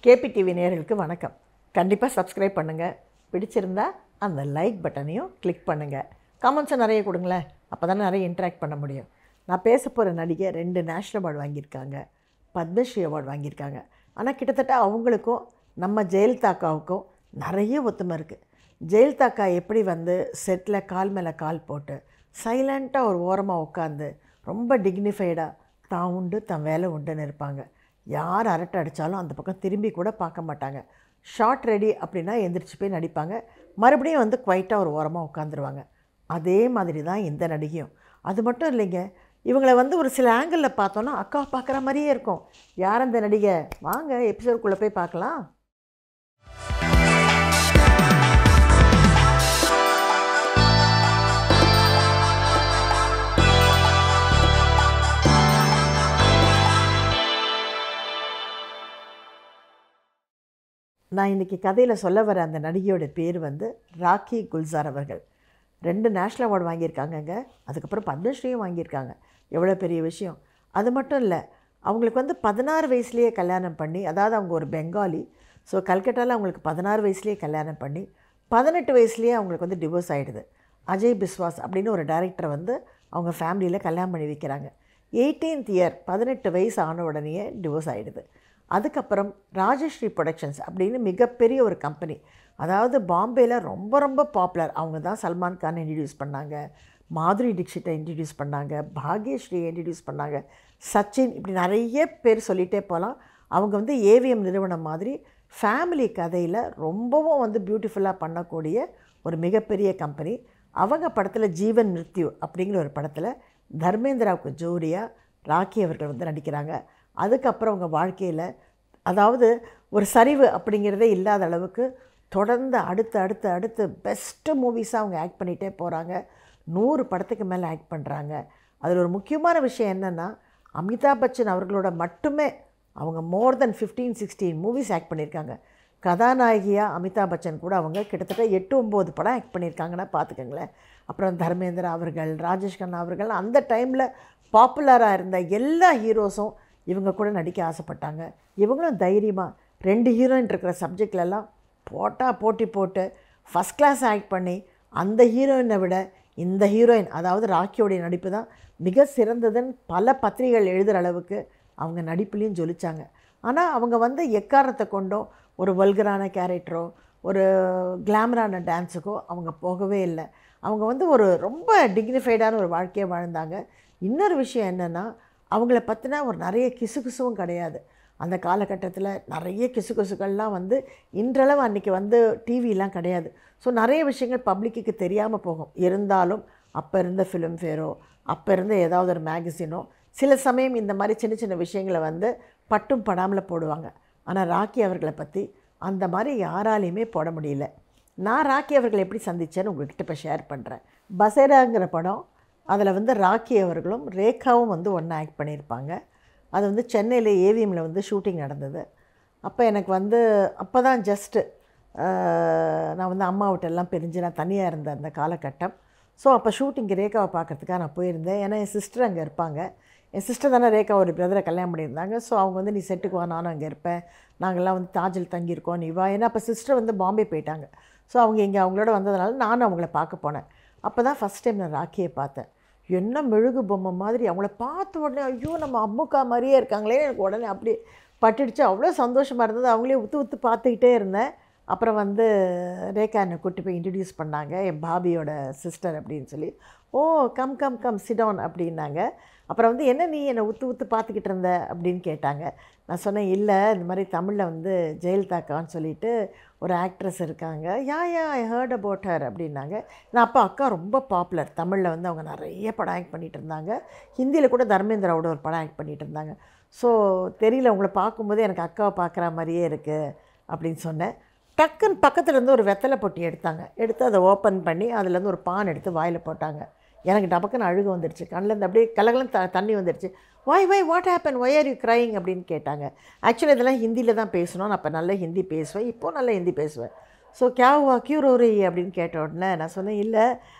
KP TV நேயர்களுக்கு வணக்கம். கண்டிப்பாக சப்ஸ்கிரைப் பண்ணுங்கள். பிடிச்சிருந்தா அந்த லைக் பட்டனையும் கிளிக் பண்ணுங்கள். கமெண்ட்ஸை நிறைய கொடுங்களேன், அப்போ தானே நிறைய இன்ட்ராக்ட் பண்ண முடியும். நான் பேச போகிற நடிகை 2 நேஷ்னல் அவார்டு வாங்கியிருக்காங்க, பத்மஸ்ரீ அவார்டு வாங்கியிருக்காங்க. ஆனால் கிட்டத்தட்ட அவங்களுக்கும் நம்ம ஜெயலலிதாக்காவுக்கும் நிறைய ஒத்துமை இருக்குது. ஜெயலலிதாக்கா எப்படி செட்டில் கால் மேலே கால் போட்டு சைலண்ட்டாக ஒரு ஓரமாக உட்காந்து ரொம்ப டிக்னிஃபைடாக தான் உண்டு தன் வேலை உண்டுன்னு இருப்பாங்க. யார் அரட்டை அடித்தாலும் அந்த பக்கம் திரும்பி கூட பார்க்க மாட்டாங்க. ஷார்ட் ரெடி அப்படின்னா எந்திரிச்சு போய் நடிப்பாங்க, மறுபடியும் குவைட்டாக ஒரு ஓரமாக உட்காந்துருவாங்க. அதே மாதிரி தான் இந்த நடிகையும். அது மட்டும் இல்லைங்க, இவங்களை ஒரு சில ஆங்கிளில் பார்த்தோன்னா அக்கா பார்க்குற மாதிரியே இருக்கும். யார் அந்த நடிகை? வாங்க எபிசோடுக்குள்ளே போய் பார்க்கலாம். நான் இன்றைக்கி கதையில் சொல்ல வர அந்த நடிகையோட பேர் ராக்கி குல்சார் அவர்கள். 2 நேஷ்னல் அவார்டு வாங்கியிருக்காங்கங்க. அதுக்கப்புறம் பத்மஸ்ரீயும் வாங்கியிருக்காங்க. எவ்வளோ பெரிய விஷயம். அது மட்டும் இல்லை, அவங்களுக்கு 16 வயசுலேயே கல்யாணம் பண்ணி, அதாவது அவங்க ஒரு பெங்காலி. ஸோ கல்கட்டாவில் அவங்களுக்கு 16 வயசுலேயே கல்யாணம் பண்ணி 18 வயசுலேயே அவங்களுக்கு டிவோர்ஸ் ஆகிடுது. அஜய் பிஸ்வாஸ் அப்படின்னு ஒரு டைரக்டரை அவங்க ஃபேமிலியில் கல்யாணம் பண்ணி வைக்கிறாங்க. 18th இயர் 18 வயசு ஆன உடனேயே டிவோர்ஸ் ஆகிடுது. அதுக்கப்புறம் ராஜஸ்ரீ ப்ரொடக்ஷன்ஸ் அப்படின்னு மிகப்பெரிய ஒரு கம்பெனி, அதாவது பாம்பேயில் ரொம்ப ரொம்ப பாப்புலர். அவங்க தான் சல்மான் கானை இன்ட்ரடியூஸ் பண்ணாங்க, மாதுரி டிக்ஷிட்டை இன்ட்ரடியூஸ் பண்ணாங்க, பாக்யஸ்ரீயை இன்ட்ரடியூஸ் பண்ணாங்க, சச்சின், இப்படி நிறைய பேர் சொல்லிகிட்டே போகலாம். அவங்க ஏவிஎம் நிறுவனம் மாதிரி ஃபேமிலி கதையில் ரொம்பவும் பியூட்டிஃபுல்லாக பண்ணக்கூடிய ஒரு மிகப்பெரிய கம்பெனி. அவங்க படத்தில் ஜீவன் மிருத்யு அப்படிங்கிற ஒரு படத்தில் தர்மேந்திராவுக்கு ஜோடியாக ராக்கி அவர்கள் நடிக்கிறாங்க. அதுக்கப்புறம் அவங்க வாழ்க்கையில், அதாவது ஒரு சரிவு அப்படிங்கிறதே இல்லாத அளவுக்கு தொடர்ந்து அடுத்து பெஸ்ட்டு மூவிஸாக அவங்க ஆக்ட் பண்ணிகிட்டே போகிறாங்க. 100 படத்துக்கு மேலே ஆக்ட் பண்ணுறாங்க. அதில் ஒரு முக்கியமான விஷயம் என்னென்னா, அமிதாப் பச்சன் அவர்களோட மட்டுமே அவங்க மோர் தென் 15-16 மூவிஸ் ஆக்ட் பண்ணியிருக்காங்க. கதாநாயகியாக அமிதாப் பச்சன் கூட அவங்க கிட்டத்தட்ட 8-9 படம் ஆக்ட் பண்ணியிருக்காங்கன்னா பார்த்துக்கங்களேன். அப்புறம் தர்மேந்திரா அவர்கள், ராஜேஷ் கண்ணா அவர்கள், அந்த டைமில் பாப்புலராக இருந்த எல்லா ஹீரோஸும் இவங்க கூட நடிக்க ஆசைப்பட்டாங்க. இவங்களும் தைரியமாக 2 ஹீரோயின் இருக்கிற சப்ஜெக்ட்லலாம் போட்டி போட்டு ஃபஸ்ட் கிளாஸ் ஆக்ட் பண்ணி, அந்த ஹீரோயினை விட இந்த ஹீரோயின், அதாவது ராக்கியோடைய நடிப்பு தான் மிக சிறந்ததுன்னு பல பத்திரிகைகள் எழுதுகிற அளவுக்கு அவங்க நடிப்புலேயும் ஜொலிச்சாங்க. ஆனால் அவங்க எக்காரணத்தை கொண்டோ ஒரு வல்கரான கேரக்டரோ ஒரு கிளாமரான டான்ஸுக்கோ அவங்க போகவே இல்லை. அவங்க ஒரு ரொம்ப டிக்னிஃபைடான ஒரு வாழ்க்கையை வாழ்ந்தாங்க. இன்னொரு விஷயம் என்னென்னா, அவங்கள பற்றின ஒரு நிறைய கிசுகிசுவும் கிடையாது. அந்த காலகட்டத்தில் நிறைய கிசுகிசுக்கள்லாம் இன்றளவு அன்றைக்கி டிவிலாம் கிடையாது. ஸோ நிறைய விஷயங்கள் பப்ளிக்கு தெரியாமல் போகும். இருந்தாலும் அப்போ இருந்த ஃபிலிம் ஃபேரோ, அப்போ இருந்த ஏதாவது ஒரு மேகசினோ சில சமயம் இந்த மாதிரி சின்ன சின்ன விஷயங்களை பட்டும் படாமல் போடுவாங்க. ஆனால் ராக்கி அவர்களை பற்றி அந்த மாதிரி யாராலையுமே போட முடியல. நான் ராக்கி அவர்களை எப்படி சந்தித்தேன்னு உங்கள்கிட்ட இப்போ ஷேர் பண்ணுறேன். பசேராங்கிற படம், அதில் ராக்கி அவர்களும் ரேகாவும் ஒன்றா ஆக்ட் பண்ணியிருப்பாங்க. அது சென்னையில் ஏவிஎம்மில் ஷூட்டிங் நடந்தது. அப்போ எனக்கு அப்போ தான் ஜஸ்ட்டு நான் அம்மாவிட்டெல்லாம் பிரிஞ்சு நான் தனியாக இருந்த அந்த காலகட்டம். ஸோ அப்போ ஷூட்டிங்கு ரேகாவை பார்க்குறதுக்காக நான் போயிருந்தேன். ஏன்னா என் சிஸ்டர் அங்கே இருப்பாங்க. என் சிஸ்டர் தானே ரேகா ஒரு பிரதரை கல்யாணம் பண்ணியிருந்தாங்க. ஸோ அவங்க நீ செட்டுக்கு வா, நானும் அங்கே இருப்பேன், நாங்கள்லாம் தாஜில் தங்கியிருக்கோம், நீ வா. ஏன்னா அப்போ சிஸ்டர் பாம்பே போயிட்டாங்க. ஸோ அவங்க இங்கே அவங்களோட வந்ததுனால நானும் அவங்கள பார்க்க போனேன். அப்போ தான் ஃபஸ்ட் டைம் நான் ராக்கியை பார்த்தேன். என்ன மெழுகு பொம்மை மாதிரி அவங்கள பார்த்த உடனே, ஐயோ நம்ம அம்முக்கா மாதிரியே இருக்காங்களே, எனக்கு உடனே அப்படி பட்டுடுச்சு. அவ்வளோ சந்தோஷமாக இருந்தது. அவங்களே உத்து பார்த்துக்கிட்டே இருந்தேன். அப்புறம் ரேகா என்னை கூட்டி போய் இன்ட்ரடியூஸ் பண்ணாங்க, என் பாபியோட சிஸ்டர் அப்படின்னு சொல்லி. ஓ கம் கம் கம் சிடவுன் அப்படின்னாங்க. அப்புறம் என்ன நீ என்னை உத்து பார்த்துக்கிட்டு இருந்த அப்படின்னு கேட்டாங்க. நான் சொன்னேன், இல்லை இந்த மாதிரி தமிழில் ஜெயலலிதாக்கான்னு சொல்லிட்டு ஒரு ஆக்ட்ரஸ் இருக்காங்க, யா ஐ ஹர்ட் அபவுட் ஹர் அப்படின்னாங்க. நான் அப்போ அக்கா ரொம்ப பாப்புலர், தமிழில் அவங்க நிறைய படம் ஆக்ட் பண்ணிகிட்டு இருந்தாங்க. ஹிந்தியில் கூட தர்மேந்திராவோட ஒரு படம் ஆக்ட் பண்ணிகிட்டு இருந்தாங்க. ஸோ தெரியல, உங்களை பார்க்கும்போது எனக்கு அக்காவை பார்க்குற மாதிரியே இருக்குது அப்படின்னு சொன்னேன். டக்குன்னு பக்கத்துலேருந்து ஒரு வெத்தலை பொட்டி எடுத்து அதை ஓப்பன் பண்ணி அதுலேருந்து ஒரு பான் எடுத்து வாயில் போட்டாங்க. எனக்கு டபக்குன்னு அழுகு வந்துடுச்சு. கண்ணிலேருந்து அப்படியே கலகலன்னு தண்ணி வந்துடுச்சு. Why what happen, why are you crying அப்படின்னு கேட்டாங்க. ஆக்சுவலி இதெல்லாம் ஹிந்தியில் தான் பேசணும். நான் அப்போ நல்ல ஹிந்தி பேசுவேன், இப்போது நல்ல ஹிந்தி பேசுவேன். ஸோ கியா ஹுவா, கியூ ரோ ரही அப்படின்னு கேட்ட உடனே நான் சொன்னேன், இல்லை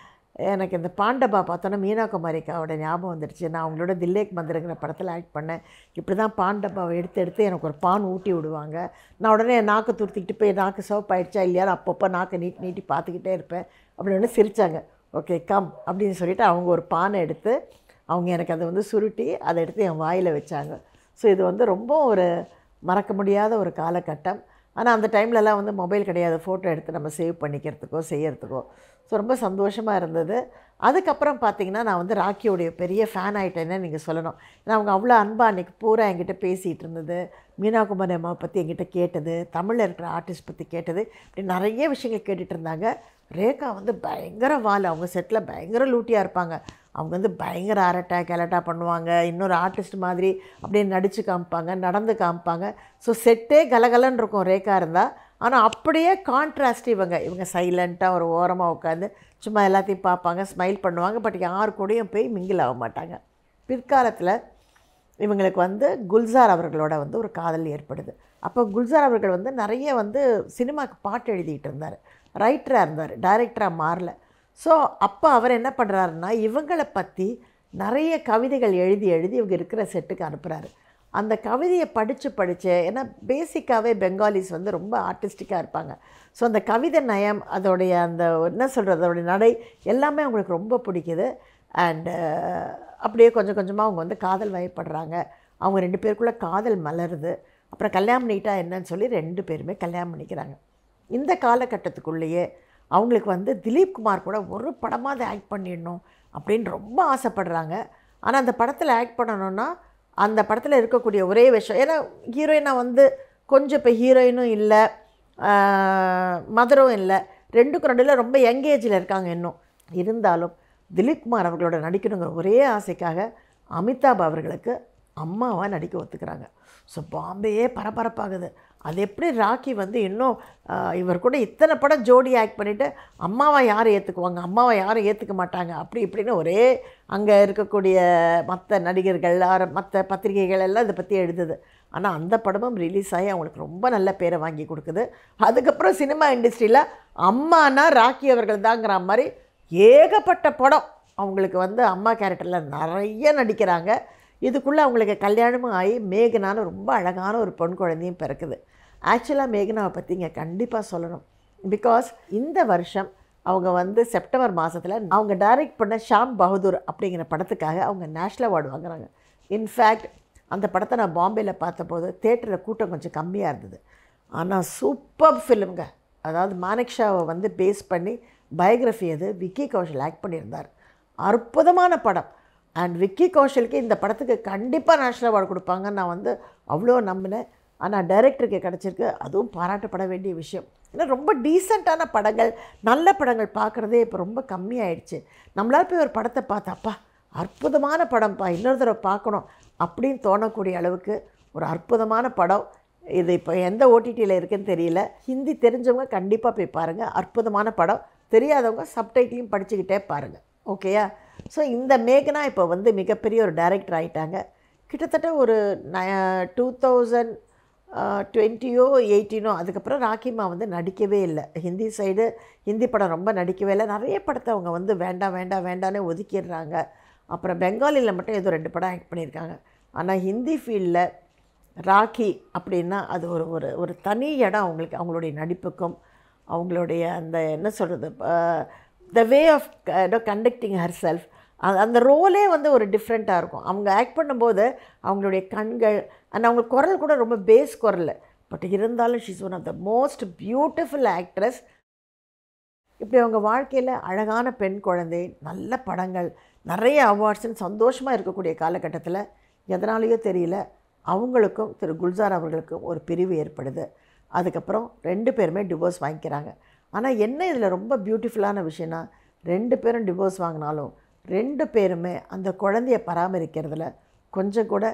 எனக்கு இந்த பாண்டபா பார்த்தோன்னா மீனா குமாரிக்காவோட ஞாபகம் வந்துடுச்சு. நான் அவங்களோட தில்லேக் மந்திரங்கிற படத்தில் ஆக்ட் பண்ணேன். இப்படி தான் பாண்டபாவை எடுத்து எடுத்து எனக்கு ஒரு பான் ஊட்டி விடுவாங்க. நான் உடனே என் நாக்கு துருத்திக்கிட்டு போய் நாக்கு சிவப்பாயிடுச்சா இல்லையான்னு அப்பப்போ நாக்கை நீட்டி நீட்டி பார்த்துக்கிட்டே இருப்பேன். அப்படின்னு சிரித்தாங்க. ஓகே கம் அப்படின்னு சொல்லிவிட்டு அவங்க ஒரு பானை எடுத்து அவங்க எனக்கு அதை வந்து சுருட்டி அதை எடுத்து என் வாயில் வச்சாங்க. ஸோ இது வந்து ரொம்ப ஒரு மறக்க முடியாத ஒரு காலகட்டம். ஆனால் அந்த டைம்லலாம் வந்து மொபைல் கிடையாது, ஃபோட்டோ எடுத்து நம்ம சேவ் பண்ணிக்கிறதுக்கோ செய்யறதுக்கோ. ஸோ ரொம்ப சந்தோஷமாக இருந்தது. அதுக்கப்புறம் பார்த்திங்கன்னா நான் வந்து ராக்கியோடைய பெரிய ஃபேன் ஆகிட்டேன்னு நீங்கள் சொல்லணும். ஏன்னா அவங்க அவ்வளோ அன்பாக அன்றைக்கி பூரா என்கிட்ட பேசிகிட்டு இருந்தது, மீனா குமாரி அம்மாவை பற்றி என்கிட்ட கேட்டது, தமிழில் இருக்கிற ஆர்டிஸ்ட் பற்றி கேட்டது, இப்படி நிறைய விஷயங்கள் கேட்டுகிட்டு இருந்தாங்க. ரேகா வந்து பயங்கர வால், அவங்க செட்டில் பயங்கர லூட்டியாக இருப்பாங்க. அவங்க வந்து பயங்கர அரட்டை கெலட்டா பண்ணுவாங்க, இன்னொரு ஆர்டிஸ்ட் மாதிரி அப்படியே நடித்து காமிப்பாங்க, நடந்து காமிப்பாங்க. ஸோ செட்டே கலகலன்னு இருக்கும் ரேகா இருந்தால். ஆனால் அப்படியே கான்ட்ராஸ்ட் இவங்க சைலண்ட்டாக ஒரு ஓரமாக உட்காந்து சும்மா எல்லாத்தையும் பார்ப்பாங்க, ஸ்மைல் பண்ணுவாங்க. பட் யார் கூடயும் போய் மிங்கில் ஆக மாட்டாங்க. பிற்காலத்தில் இவங்களுக்கு வந்து குல்சார் அவர்களோட வந்து ஒரு காதல் ஏற்படுது. அப்போ குல்சார் அவர்கள் வந்து நிறைய வந்து சினிமாவுக்கு பாட்டு எழுதிட்டு இருந்தார், ரைட்டராக இருந்தார், டைரக்டராக மாறல. ஸோ அப்போ அவர் என்ன பண்ணுறாருன்னா இவங்களை பற்றி நிறைய கவிதைகள் எழுதி எழுதி இவங்க இருக்கிற செட்டுக்கு அனுப்புகிறாரு. அந்த கவிதையை படித்து ஏன்னா பேசிக்காகவே பெங்காலிஸ் வந்து ரொம்ப ஆர்டிஸ்டிக்காக இருப்பாங்க. ஸோ அந்த கவிதை நயம், அதோடைய அந்த என்ன சொல்கிறது, அதோடைய நடை எல்லாமே அவங்களுக்கு ரொம்ப பிடிக்குது. அண்டு அப்படியே கொஞ்சம் கொஞ்சமாக அவங்க வந்து காதல் வயப்படுறாங்க. அவங்க 2 பேருக்குள்ளே காதல் மலருது. அப்புறம் கல்யாணம் பண்ணிட்டா என்னன்னு சொல்லி 2 பேருமே கல்யாணம் பண்ணிக்கிறாங்க. இந்த காலகட்டத்துக்குள்ளேயே அவங்களுக்கு வந்து திலீப் குமார் கூட ஒரு படமாவது ஆக்ட் பண்ணிடணும் அப்படின்னு ரொம்ப ஆசைப்படுறாங்க. ஆனால் அந்த படத்தில் ஆக்ட் பண்ணணுன்னா அந்த படத்தில் இருக்கக்கூடிய ஒரே விஷயம், ஏன்னா ஹீரோயினாக வந்து கொஞ்சம் இப்போ ஹீரோயினும் இல்லை, மதரும் இல்லை, 2க்கும் நடுவில் ரொம்ப யங் ஏஜில் இருக்காங்க இன்னும். இருந்தாலும் திலீப் குமார் அவர்களோட நடிக்கணுங்கிற ஒரே ஆசைக்காக அமிதாப் அவர்களுக்கு அம்மாவாக நடிக்க ஒத்துக்கிறாங்க. ஸோ பாம்பேயே பரபரப்பாகுது. அது எப்படி ராக்கி வந்து இன்னும் இவர் கூட இத்தனை படம் ஜோடி ஆக்ட் பண்ணிவிட்டு அம்மாவை யார் ஏற்றுக்குவாங்க, அம்மாவை யாரும் ஏற்றுக்க மாட்டாங்க, அப்படி இப்படின்னு ஒரே அங்கே இருக்கக்கூடிய மற்ற நடிகர்கள் மற்ற பத்திரிகைகள் எல்லாம் இதை பற்றி எழுதுது. ஆனால் அந்த படமும் ரிலீஸ் ஆகி அவங்களுக்கு ரொம்ப நல்ல பேரை வாங்கி கொடுக்குது. அதுக்கப்புறம் சினிமா இண்டஸ்ட்ரியில் அம்மானா ராக்கி அவர்கள் தாங்கிற மாதிரி ஏகப்பட்ட படம் அவங்களுக்கு வந்து அம்மா கேரக்டரில் நிறைய நடிக்கிறாங்க. இதுக்குள்ளே அவங்களுக்கு கல்யாணமும் ஆகி மேகனான்னு ரொம்ப அழகான ஒரு பொன் குழந்தையும் பிறக்குது. ஆக்சுவலாக மேகனாவை பற்றி இங்கே கண்டிப்பாக சொல்லணும். பிகாஸ் இந்த வருஷம் அவங்க வந்து செப்டம்பர் மாதத்தில் அவங்க டைரக்ட் பண்ண ஷாம் பகதூர் அப்படிங்கிற படத்துக்காக அவங்க நேஷ்னல் அவார்டு வாங்குறாங்க. இன்ஃபேக்ட் அந்த படத்தை நான் பாம்பேயில் பார்த்தபோது தேட்டரில் கூட்டம் கொஞ்சம் கம்மியாக இருந்தது. ஆனால் சூப்பர் ஃபிலிம்ங்க. அதாவது மானெக்ஷாவை வந்து பேஸ் பண்ணி பயோகிராஃபி அது விக்கி கௌஷல் ஆக்ட் பண்ணியிருந்தார். அற்புதமான படம். அண்ட் விக்கி கௌஷலுக்கு இந்த படத்துக்கு கண்டிப்பாக நேஷ்னல் அவார்டு கொடுப்பாங்கன்னு நான் வந்து அவ்வளோ நம்பினேன். ஆனால் டைரக்டருக்கு கிடச்சிருக்கு, அதுவும் பாராட்டப்பட வேண்டிய விஷயம். ஏன்னா ரொம்ப டீசெண்டான படங்கள், நல்ல படங்கள் பார்க்குறதே இப்போ ரொம்ப கம்மியாயிடுச்சு. நம்மளால் போய் ஒரு படத்தை பார்த்தாப்பா அற்புதமான படம்ப்பா, இன்னொரு தடவை பார்க்கணும் அப்படின்னு தோணக்கூடிய அளவுக்கு ஒரு அற்புதமான படம் இது. இப்போ எந்த ஓடிடியில் இருக்குதுன்னு தெரியல. ஹிந்தி தெரிஞ்சவங்க கண்டிப்பாக போய் பாருங்கள், அற்புதமான படம். தெரியாதவங்க சப்டைட்டிலையும் படிச்சுக்கிட்டே பாருங்கள். ஓகேயா? ஸோ இந்த மேகனா இப்போ வந்து மிகப்பெரிய ஒரு டைரக்டர் ஆகிட்டாங்க. கிட்டத்தட்ட ஒரு 2020 18 அதுக்கப்புறம் ராக்கிமா வந்து நடிக்கவே இல்லை. ஹிந்தி சைடு ஹிந்தி படம் ரொம்ப நடிக்கவே இல்லை. நிறைய படத்தை அவங்க வந்து வேண்டாம் வேண்டாம் வேண்டானே ஒதுக்கிடுறாங்க. அப்புறம் பெங்காலியில் மட்டும் ஏதோ 2 படம் ஆக்ட் பண்ணியிருக்காங்க. ஆனால் ஹிந்தி ஃபீல்டில் ராக்கி அப்படின்னா அது ஒரு ஒரு ஒரு தனி இடம் அவங்களுக்கு. அவங்களுடைய நடிப்புக்கும் அவங்களுடைய அந்த என்ன சொல்கிறது, the way of conducting herself, அந்த ரோலே வந்து ஒரு டிஃப்ரெண்ட்டாக இருக்கும். அவங்க ஆக்ட் பண்ணும்போது அவங்களுடைய கண்கள் அண்ட் அவங்க குரல் கூட ரொம்ப பேஸ் குரல். பட் இருந்தாலும் she's one of the most beautiful actress. இப்படி அவங்க வாழ்க்கையில் அழகான பெண் குழந்தை, நல்ல படங்கள், நிறைய அவார்ட்ஸ்ன்னு சந்தோஷமாக இருக்கக்கூடிய காலகட்டத்தில் எதனாலேயோ தெரியல அவங்களுக்கும் திரு குல்சார் அவர்களுக்கும் ஒரு பிரிவு ஏற்படுது. அதுக்கப்புறம் 2 பேருமே டிவோர்ஸ் வாங்கிக்கிறாங்க. ஆனால் என்ன இதில் ரொம்ப பியூட்டிஃபுல்லான விஷயம்னா 2 பேரும் டிவோர்ஸ் வாங்கினாலும் 2 பேருமே அந்த குழந்தைய பராமரிக்கிறதுல கொஞ்சம் கூட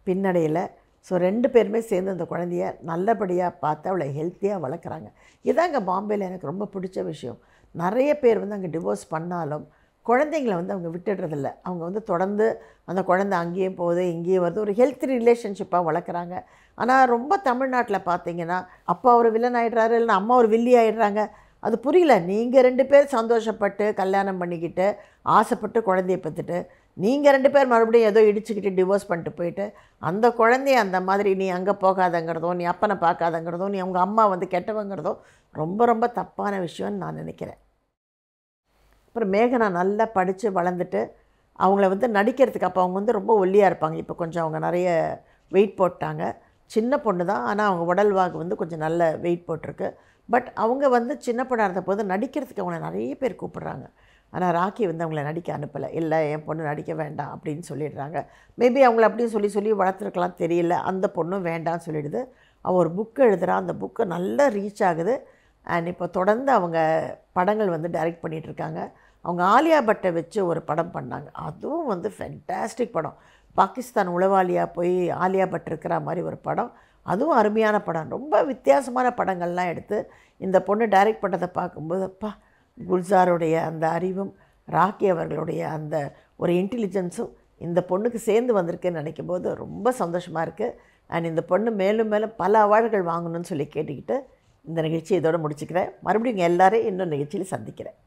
பின்னடையில். ஸோ 2 பேருமே சேர்ந்து அந்த குழந்தைய நல்லபடியாக பார்த்து அவளை ஹெல்த்தியாக வளர்க்குறாங்க. இதாங்க பாம்பேயில் எனக்கு ரொம்ப பிடிச்ச விஷயம். நிறைய பேர் வந்து அங்கே டிவோர்ஸ் பண்ணாலும் குழந்தைங்களை வந்து அவங்க விட்டுடுறதில்ல. அவங்க வந்து தொடர்ந்து அந்த குழந்தை அங்கேயும் போகுது இங்கேயும் வருது, ஒரு ஹெல்த் ரிலேஷன்ஷிப்பாக வளர்க்குறாங்க. ஆனால் ரொம்ப தமிழ்நாட்டில் பார்த்தீங்கன்னா அப்பா ஒரு வில்லன் ஆகிடுறாரு, இல்லைன்னா அம்மா ஒரு வில்லி ஆகிடுறாங்க. அது புரியல. நீங்கள் 2 பேர் சந்தோஷப்பட்டு கல்யாணம் பண்ணிக்கிட்டு ஆசைப்பட்டு குழந்தைய பெற்றுட்டு நீங்கள் 2 பேர் மறுபடியும் ஏதோ இடிச்சுக்கிட்டு டிவோர்ஸ் பண்ணிட்டு போயிட்டு அந்த குழந்தைய அந்த மாதிரி நீ அங்கே போகாதங்கிறதோ, நீ அப்பனை பார்க்காதங்கிறதோ, நீ அவங்க அம்மா வந்து கெட்டவங்கிறதோ ரொம்ப ரொம்ப தப்பான விஷயம்னு நான் நினைக்கிறேன். அப்புறம் மேகனா நல்லா படித்து வளர்ந்துட்டு அவங்கள வந்து நடிக்கிறதுக்கு அப்போ அவங்க வந்து ரொம்ப ஒல்லியாக இருப்பாங்க. இப்போ கொஞ்சம் அவங்க நிறைய வெயிட் போட்டாங்க. சின்ன பொண்ணு தான், ஆனால் அவங்க உடல்வாகு வந்து கொஞ்சம் நல்ல வெயிட் போட்டிருக்கு. பட் அவங்க வந்து சின்ன பொண்ணாக இருந்தபோது நடிக்கிறதுக்கு அவங்கள நிறைய பேர் கூப்பிட்றாங்க. ஆனால் ராக்கி வந்து அவங்கள நடிக்க அனுப்பலை. இல்லை, என் பொண்ணு நடிக்க வேண்டாம் அப்படின்னு சொல்லிடுறாங்க. மேபி அவங்கள அப்படின்னு சொல்லி சொல்லி வளர்த்துருக்கலாம், தெரியல. அந்த பொண்ணும் வேண்டாம்னு சொல்லிடுது. அவள் ஒரு புக்கு எழுதுகிறா. அந்த புக்கு நல்லா ரீச் ஆகுது. அண்ட் இப்போ தொடர்ந்து அவங்க படங்கள் வந்து டைரக்ட் பண்ணிகிட்ருக்காங்க. அவங்க ஆலியா பட்டை வச்சு ஒரு படம் பண்ணாங்க. அதுவும் வந்து ஃபென்டாஸ்டிக் படம். பாகிஸ்தான் உளவாளியாக போய் ஆலியா பட் இருக்கிற மாதிரி ஒரு படம். அதுவும் அருமையான படம். ரொம்ப வித்தியாசமான படங்கள்லாம் எடுத்து இந்த பொண்ணு டைரக்ட் பண்ணதை பார்க்கும்போது, அப்பா, குல்சாருடைய அந்த அறிவும் ராக்கி அவர்களுடைய அந்த ஒரு இன்டெலிஜென்ஸும் இந்த பொண்ணுக்கு சேர்ந்து வந்திருக்குன்னு நினைக்கும்போது ரொம்ப சந்தோஷமாக இருக்குது. அண்ட் இந்த பொண்ணு மேலும் மேலும் பல அவார்டுகள் வாங்கணும்னு சொல்லி கேட்டுக்கிட்டு இந்த நிகழ்ச்சி இதோடு முடிச்சுக்கிறேன். மறுபடியும் எல்லாரையும் இன்னும் நிகழ்ச்சியில் சந்திக்கிறேன்.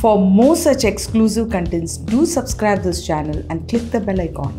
For more such exclusive contents, do subscribe this channel and click the bell icon.